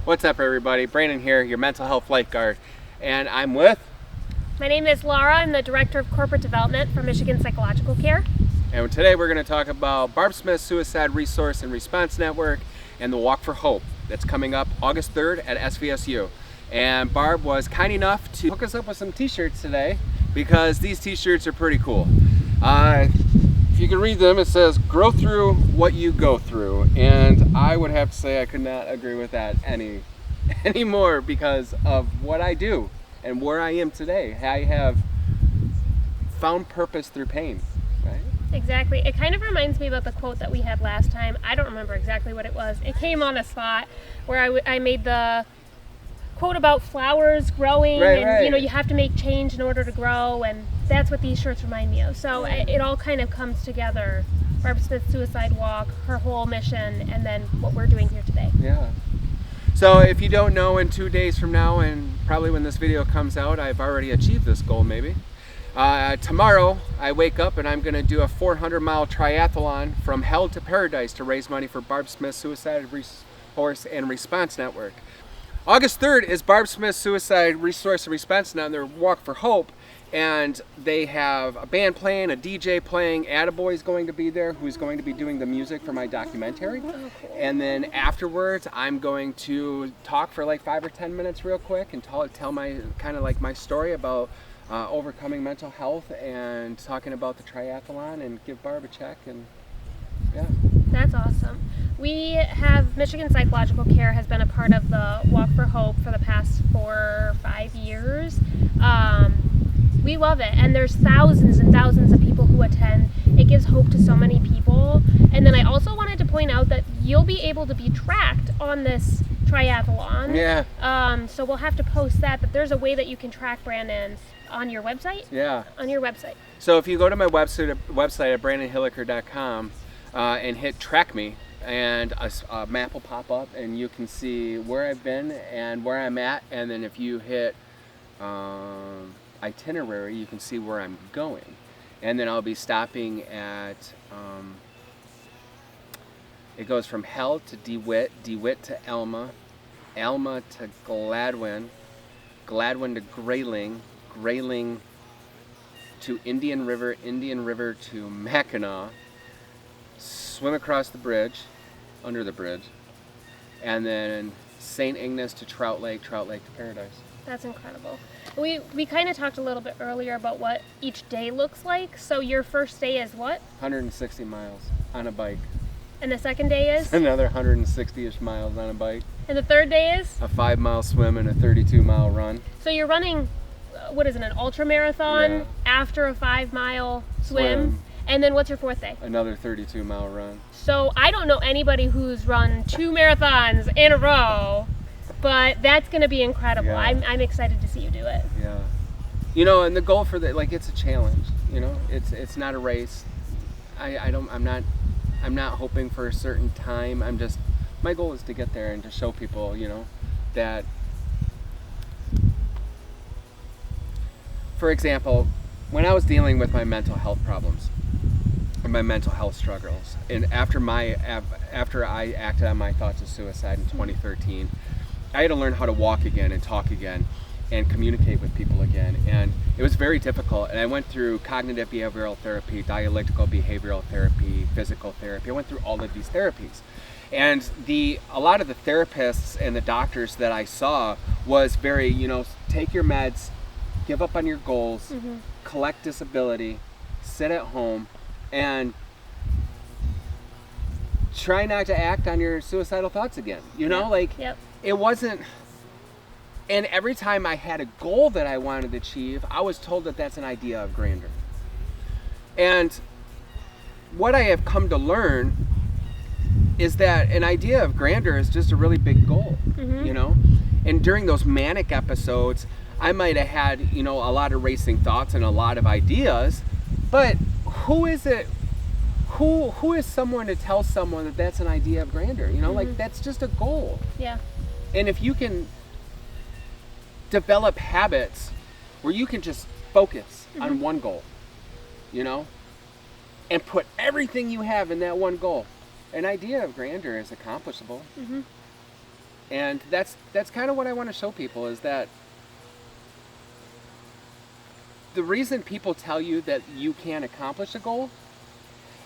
What's up, everybody? Brandon here, your mental health lifeguard, and I'm with... My name is Laura. I'm the Director of Corporate Development for Michigan Psychological Care. And today we're going to talk about Barb Smith's Suicide Resource and Response Network and the Walk for Hope that's coming up August 3rd at SVSU. And Barb was kind enough to hook us up with some t-shirts today because these t-shirts are pretty cool. If you can read them, it says, "Grow through what you go through." And I would have to say I could not agree with that anymore because of what I do and where I am today. I have found purpose through pain, right? Exactly. It kind of reminds me about the quote that we had last time. I don't remember exactly what it was. It came on the spot where I made the quote about flowers growing and you know, you have to make change in order to grow, and that's what these shirts remind me of. So it all kind of comes together. Barb Smith's Suicide Walk, her whole mission, and then what we're doing here today. Yeah. So if you don't know, in 2 days from now, and probably when this video comes out, I've already achieved this goal maybe. Tomorrow I wake up and I'm going to do a 400-mile triathlon from hell to paradise to raise money for Barb Smith's Suicide Resource and Response Network. August 3rd is Barb Smith's Suicide Resource and Response Network Walk for Hope, and they have a band playing, a DJ playing. Attaboy's going to be there, who's going to be doing the music for my documentary. And then afterwards, I'm going to talk for like 5 or 10 minutes real quick and tell my kind of like my story about overcoming mental health and talking about the triathlon and give Barb a check, and yeah. That's awesome. We have Michigan Psychological Care has been a part of the Walk for Hope for the past 4 or 5 years. We love it, and there's thousands and thousands of people who attend. It gives hope to so many people. And then I also wanted to point out that you'll be able to be tracked on this triathlon. Yeah. So we'll have to post that, but there's a way that you can track Brandon on your website. Yeah. On your website. So if you go to my website at brandonhilliker.com and hit track me, and a map will pop up and you can see where I've been and where I'm at, and then if you hit itinerary, you can see where I'm going. And then I'll be stopping at it goes from Hell to DeWitt, DeWitt to Alma, Alma to Gladwin, Gladwin to Grayling, Grayling to Indian River, Indian River to Mackinac, swim across the bridge, under the bridge, and then St. Ignace to Trout Lake to Paradise. That's incredible. We kind of talked a little bit earlier about what each day looks like. So your first day is what? 160 miles on a bike. And the second day is? Another 160-ish miles on a bike. And the third day is? A 5-mile swim and a 32-mile run. So you're running, what is it, an ultra marathon after a 5-mile swim? And then what's your fourth day? Another 32-mile run. So I don't know anybody who's run 2 marathons in a row, but that's going to be incredible. Yeah. I'm excited to see you do it. Yeah. You know, and the goal for that, like, it's a challenge. You know, it's not a race. I'm not hoping for a certain time. My goal is to get there and to show people, you know, that, for example, when I was dealing with my mental health problems, my mental health struggles, and after I acted on my thoughts of suicide in 2013, I had to learn how to walk again and talk again and communicate with people again, and it was very difficult. And I went through cognitive behavioral therapy, dialectical behavioral therapy, physical therapy. I went through all of these therapies, and a lot of the therapists and the doctors that I saw was very, you know, take your meds, give up on your goals, collect disability, sit at home, and try not to act on your suicidal thoughts again. You know, it wasn't. And every time I had a goal that I wanted to achieve, I was told that that's an idea of grandeur. And what I have come to learn is that an idea of grandeur is just a really big goal, you know? And during those manic episodes, I might have had, you know, a lot of racing thoughts and a lot of ideas, but who is it? Who is someone to tell someone that that's an idea of grandeur? You know, like, that's just a goal. Yeah. And if you can develop habits where you can just focus on one goal, you know, and put everything you have in that one goal, an idea of grandeur is accomplishable. And that's kind of what I want to show people, is that the reason people tell you that you can't accomplish a goal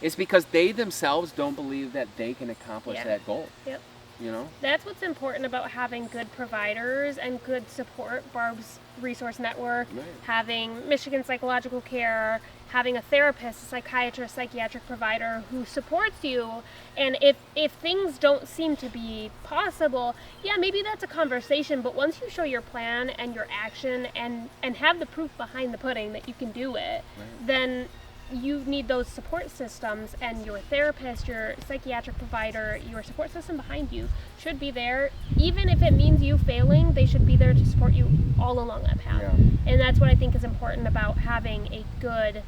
is because they themselves don't believe that they can accomplish that goal. Yep. You know? That's what's important about having good providers and good support. Barb's resource network, having Michigan Psychological Care, having a therapist, a psychiatrist, psychiatric provider who supports you. And if things don't seem to be possible, yeah, maybe that's a conversation. But once you show your plan and your action and have the proof behind the pudding that you can do it, then you need those support systems, and your therapist, your psychiatric provider, your support system behind you should be there. Even if it means you failing, they should be there to support you all along that path. Yeah. And that's what I think is important about having a good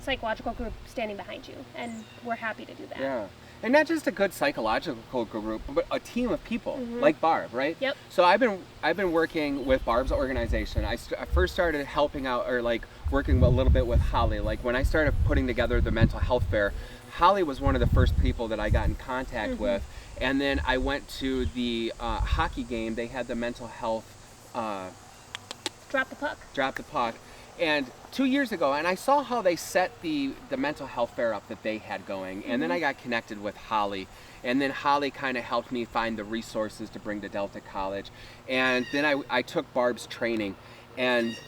psychological group standing behind you, and we're happy to do that. Yeah. And not just a good psychological group, but a team of people like Barb, right? Yep. So I've been working with Barb's organization. I first started helping out, or like working a little bit with Holly. Like when I started putting together the mental health fair, Holly was one of the first people that I got in contact with. And then I went to the hockey game. They had the mental health Drop the puck. And 2 years ago, and I saw how they set the mental health fair up that they had going, and then I got connected with Holly, and then Holly kind of helped me find the resources to bring to Delta College, and then I took Barb's training, and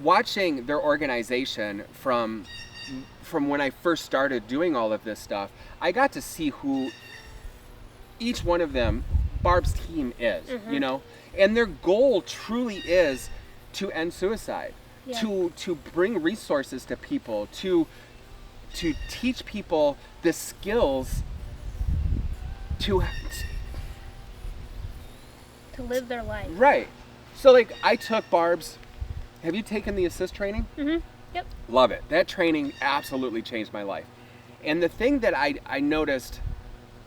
watching their organization from when I first started doing all of this stuff, I got to see who each one of them, Barb's team is, you know, and their goal truly is to end suicide. Yeah. To bring resources to people, to teach people the skills to live their life. Right. So like I took Barb's, have you taken the assist training? Yep. Love it. That training absolutely changed my life. And the thing that I noticed,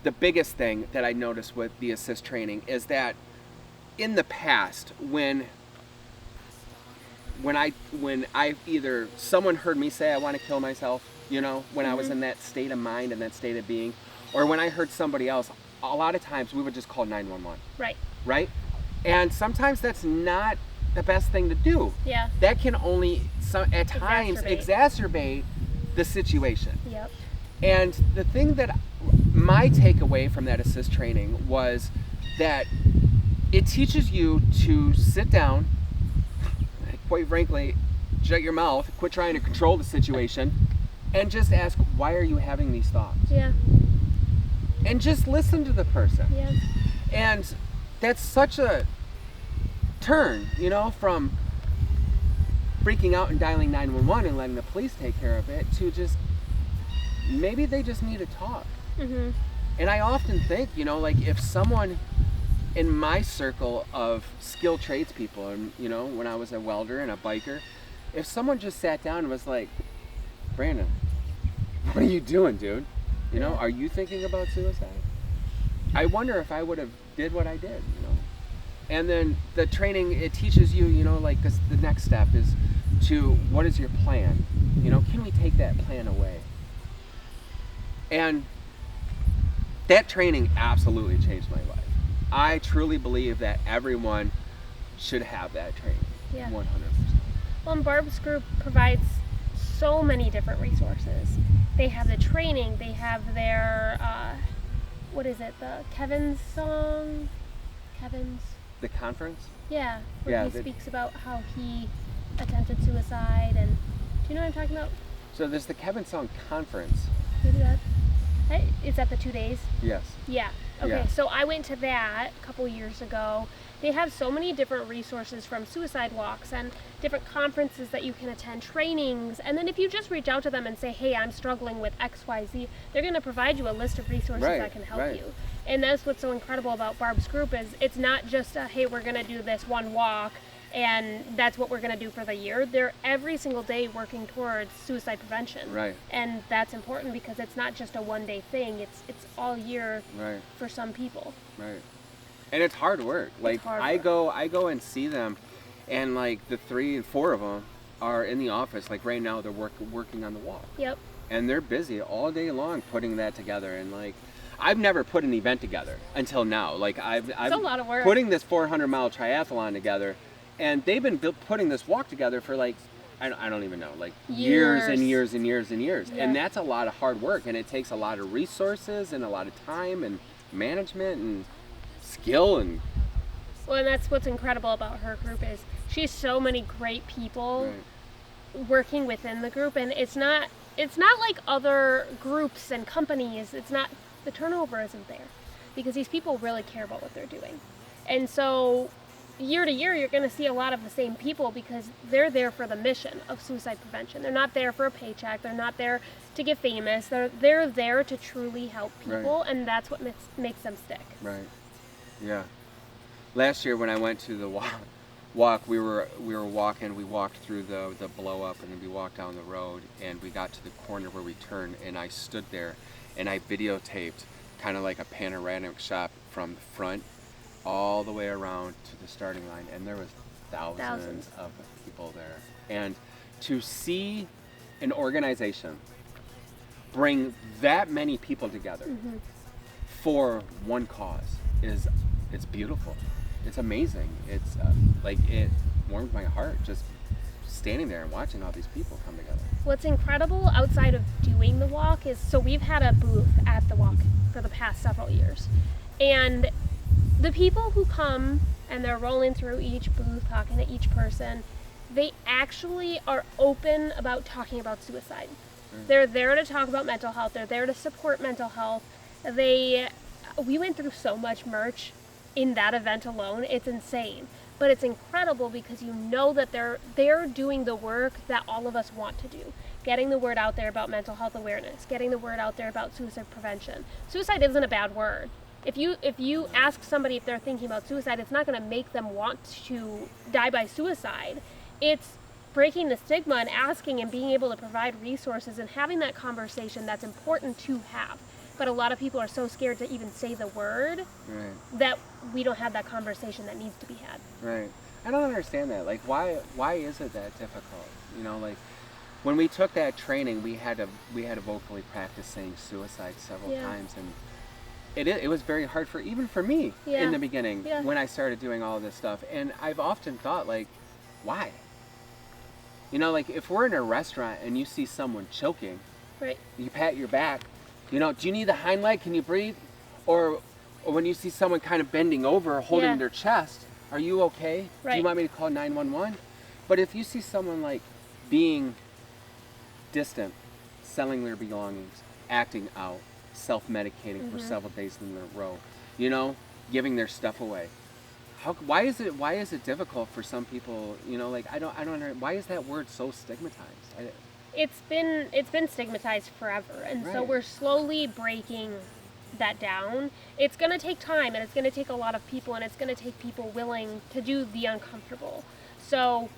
the biggest thing that I noticed with the assist training is that in the past, when I either someone heard me say I want to kill myself, you know, when I was in that state of mind and that state of being, or when I heard somebody else, a lot of times we would just call 911. Right? And sometimes that's not the best thing to do. Yeah. That can only at times exacerbate the situation. Yep. And the thing that my takeaway from that assist training was that it teaches you to sit down, quite frankly, shut your mouth, quit trying to control the situation, and just ask, why are you having these thoughts? Yeah. And just listen to the person. Yeah. And that's such a turn, you know, from freaking out and dialing 911 and letting the police take care of it to just, maybe they just need to talk. And I often think, you know, like if someone in my circle of skilled tradespeople, and you know, when I was a welder and a biker, if someone just sat down and was like, Brandon, what are you doing, dude? You know, are you thinking about suicide? I wonder if I would have did what I did, you know. And then the training, it teaches you, you know, like this, the next step is to, what is your plan? You know, can we take that plan away? And that training absolutely changed my life. I truly believe that everyone should have that training. Yeah. 100%. Well, and Barb's group provides so many different resources. They have the training, they have their, what is it, the Kevin's song? The conference? Yeah, where he speaks about how he attempted suicide, and do you know what I'm talking about? So there's the Kevin Song Conference. Maybe that. Hey, is that the 2 days? Yes. Yeah. Okay, Yeah. so I went to that a couple years ago. They have so many different resources, from suicide walks and different conferences that you can attend, trainings, and then if you just reach out to them and say, hey, I'm struggling with XYZ, they're going to provide you a list of resources that can help you. And that's what's so incredible about Barb's group, is it's not just a, hey, we're going to do this one walk and that's what we're going to do for the year. They're every single day working towards suicide prevention. Right. And that's important because it's not just a one-day thing. It's all year for some people. Right. And it's hard work. Like I go and see them, and like the 3 and 4 of them are in the office. Like right now, they're working on the walk. Yep. And they're busy all day long putting that together. And like, I've never put an event together until now. Like I've a lot of work. Putting this 400-mile triathlon together, and they've been putting this walk together for like I don't even know, like years and years and years and years. Yeah. And that's a lot of hard work, and it takes a lot of resources and a lot of time and management and skill and. Well, and that's what's incredible about her group is she's so many great people working within the group, and it's not like other groups and companies. It's not, the turnover isn't there because these people really care about what they're doing. And so year to year you're going to see a lot of the same people because they're there for the mission of suicide prevention. They're not there for a paycheck. They're not there to get famous. They're there to truly help people, and that's what makes them stick. Right. Yeah. Last year when I went to the walk, we were walking. We walked through the blow up, and then we walked down the road, and we got to the corner where we turned, and I stood there, and I videotaped kind of like a panoramic shot from the front all the way around to the starting line, and there was thousands of people there. And to see an organization bring that many people together for one cause it's beautiful. It's amazing. It's like it warmed my heart just standing there and watching all these people come together. What's incredible outside of doing the walk is, so we've had a booth at the walk for the past several years, and the people who come and they're rolling through each booth talking to each person, they actually are open about talking about suicide. They're there to talk about mental health. They're there to support mental health. We went through so much merch in that event alone. It's insane, but it's incredible because you know that they're doing the work that all of us want to do, getting the word out there about mental health awareness, getting the word out there about suicide prevention. Suicide isn't a bad word. If you ask somebody if they're thinking about suicide, it's not going to make them want to die by suicide. It's breaking the stigma and asking and being able to provide resources and having that conversation that's important to have. But a lot of people are so scared to even say the word that we don't have that conversation that needs to be had. Right. I don't understand that. Like, why is it that difficult? You know, like when we took that training, we had to vocally practice saying suicide several times, and it was very hard even for me in the beginning when I started doing all of this stuff. And I've often thought, like, why? You know, like if we're in a restaurant and you see someone choking, you pat your back. You know, do you need the hind leg? Can you breathe? Or when you see someone kind of bending over, holding their chest, are you okay? Do you want me to call 911? But if you see someone like being distant, selling their belongings, acting out, self-medicating for several days in a row, you know, giving their stuff away, why is it difficult for some people? You know, like I don't know, why is that word so stigmatized? It's been stigmatized forever, and so we're slowly breaking that down. It's going to take time, and it's going to take a lot of people, and it's going to take people willing to do the uncomfortable. So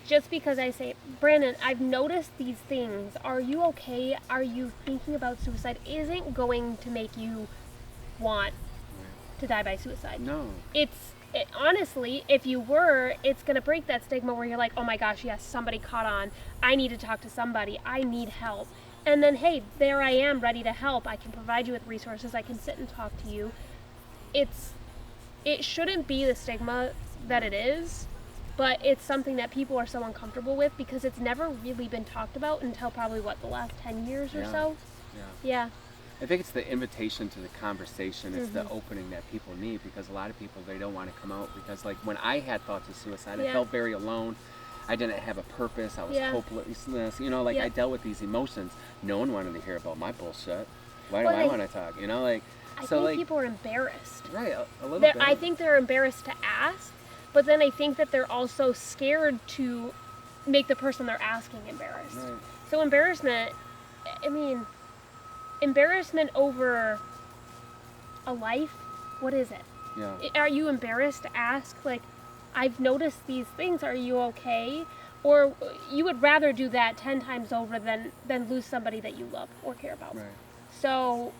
just because I say, Brandon, I've noticed these things, are you okay? Are you thinking about suicide? Isn't going to make you want to die by suicide. No. Honestly, if you were, it's going to break that stigma where you're like, oh my gosh, yes, somebody caught on. I need to talk to somebody. I need help. And then, hey, there I am, ready to help. I can provide you with resources. I can sit and talk to you. It shouldn't be the stigma that it is, but it's something that people are so uncomfortable with because it's never really been talked about until probably, the last 10 years or so? Yeah. I think it's the invitation to the conversation. It's the opening that people need, because a lot of people, they don't want to come out because, like, when I had thoughts of suicide, I felt very alone. I didn't have a purpose. I was hopelessness. You know, like, I dealt with these emotions. No one wanted to hear about my bullshit. Why do I want to talk? You know, like, I think people are embarrassed. Right, a little bit. I think they're embarrassed to ask, but then I think that they're also scared to make the person they're asking embarrassed. Right. So embarrassment over a life, what is it? Yeah. Are you embarrassed to ask, like, I've noticed these things, are you okay? Or you would rather do that 10 times over than lose somebody that you love or care about. Right. So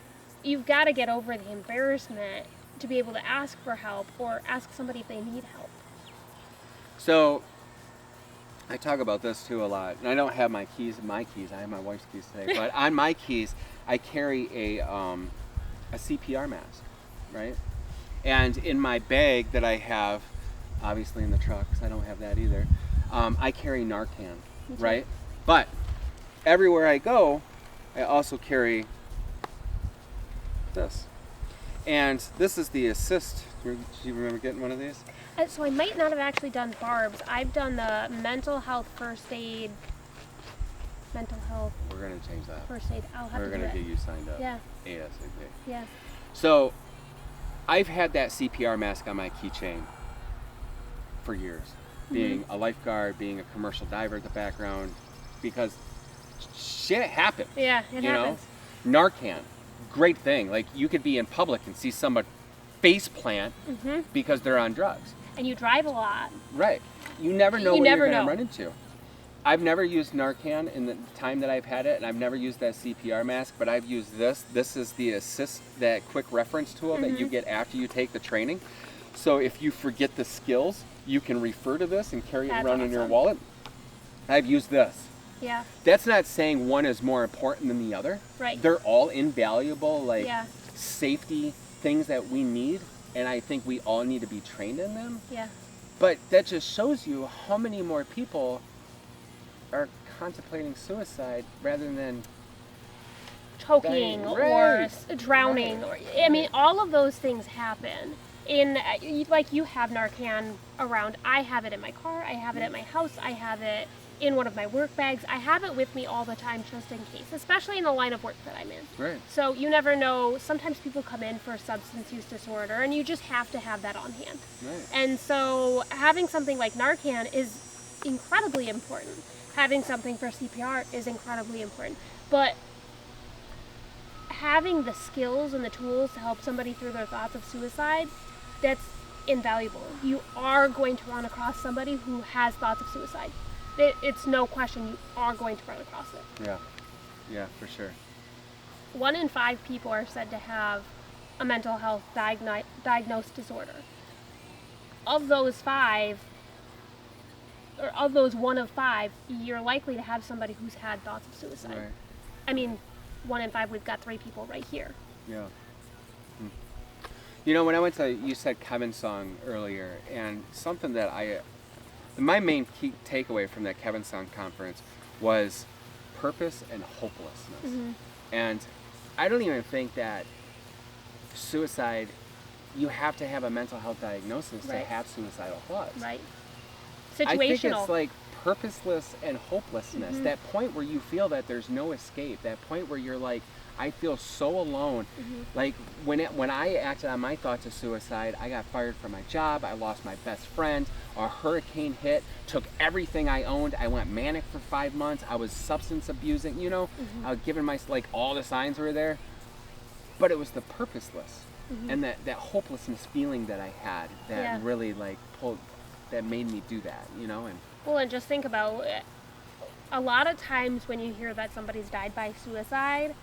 you've got to get over the embarrassment to be able to ask for help or ask somebody if they need help. So I talk about this too a lot, and I don't have my keys. I have my wife's keys today, but on my keys I carry a CPR mask, right? And in my bag that I have, obviously in the truck, because I don't have that either, I carry Narcan, right? But everywhere I go, I also carry this. And this is the Assist. Do you remember getting one of these? So I might not have actually done Barb's. I've done the mental health first aid. Mental health. We're going to change that. First aid. I'll have We're to do going it. to get you signed up. Yeah. ASAP. Yeah. So I've had that CPR mask on my keychain for years. Being a lifeguard, being a commercial diver at the background, because shit happens. Yeah, it happens. Know? Narcan, great thing. Like, you could be in public and see somebody face plant because they're on drugs. And you drive a lot. Right. You never know what never you're going know. to run into. I've never used Narcan in the time that I've had it, and I've never used that CPR mask, but I've used this. This is the Assist, that quick reference tool that you get after you take the training. So if you forget the skills, you can refer to this and carry it around in your wallet. I've used this. Yeah. That's not saying one is more important than the other. Right. They're all invaluable, safety things that we need, and I think we all need to be trained in them. Yeah. But that just shows you how many more people are contemplating suicide rather than choking or drowning. Or I mean, all of those things happen. Like, you have Narcan around. I have it in my car. I have it at my house. I have it in one of my work bags. I have it with me all the time just in case, especially in the line of work that I'm in. Right. So you never know. Sometimes people come in for a substance use disorder, and you just have to have that on hand. Right. And so having something like Narcan is incredibly important. Having something for CPR is incredibly important. But having the skills and the tools to help somebody through their thoughts of suicide, that's invaluable. You are going to run across somebody who has thoughts of suicide. It's no question, you are going to run across it. Yeah, for sure. 1 in 5 people are said to have a mental health diagnosed disorder. Of those 5, or of those 1 of 5, you're likely to have somebody who's had thoughts of suicide. Right. I mean, 1 in 5, we've got 3 people right here. Yeah. You know, when I went to, you said Kevin's song earlier, and something that my main key takeaway from that Kevin Song conference was purpose and hopelessness. And I don't even think that suicide, you have to have a mental health diagnosis to have suicidal thoughts. Right. Situational. I think it's like purposeless and hopelessness. That point where you feel that there's no escape. That point where you're like, I feel so alone. Like when I acted on my thoughts of suicide, I got fired from my job. I lost my best friend. A hurricane hit, took everything I owned. I went manic for 5 months. I was substance abusing. You know, I was giving all the signs were there. But it was the purposeless and that hopelessness feeling that I had that really that made me do that. You know, and well, and just think about it. A lot of times when you hear that somebody's died by suicide,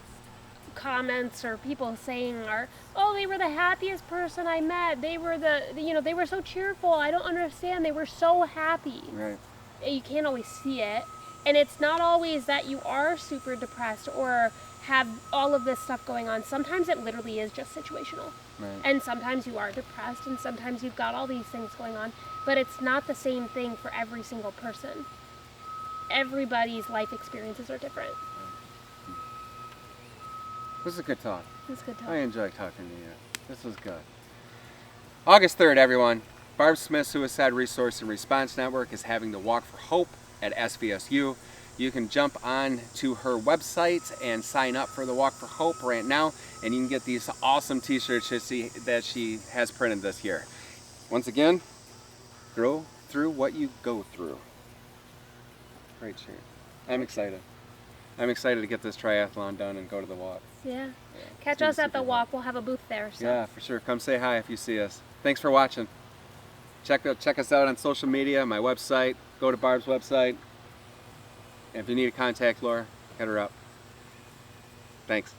comments or people saying are, oh, they were the happiest person I met. They were they were so cheerful. I don't understand. They were so happy. Right. You can't always see it. And it's not always that you are super depressed or have all of this stuff going on. Sometimes it literally is just situational. Right. And sometimes you are depressed and sometimes you've got all these things going on. But it's not the same thing for every single person. Everybody's life experiences are different. This is a good talk. It's good talk. I enjoy talking to you. This was good. August 3rd, everyone. Barb Smith Suicide Resource and Response Network is having the Walk for Hope at SVSU. You can jump on to her website and sign up for the Walk for Hope right now, and you can get these awesome t-shirts that she has printed this year. Once again, grow through what you go through. Great shirt. I'm excited. I'm excited to get this triathlon done and go to the walk. Yeah. Catch us at the walk. We'll have a booth there. So. Yeah, for sure. Come say hi if you see us. Thanks for watching. Check us out on social media, my website. Go to Barb's website. And if you need to contact Laura, hit her up. Thanks.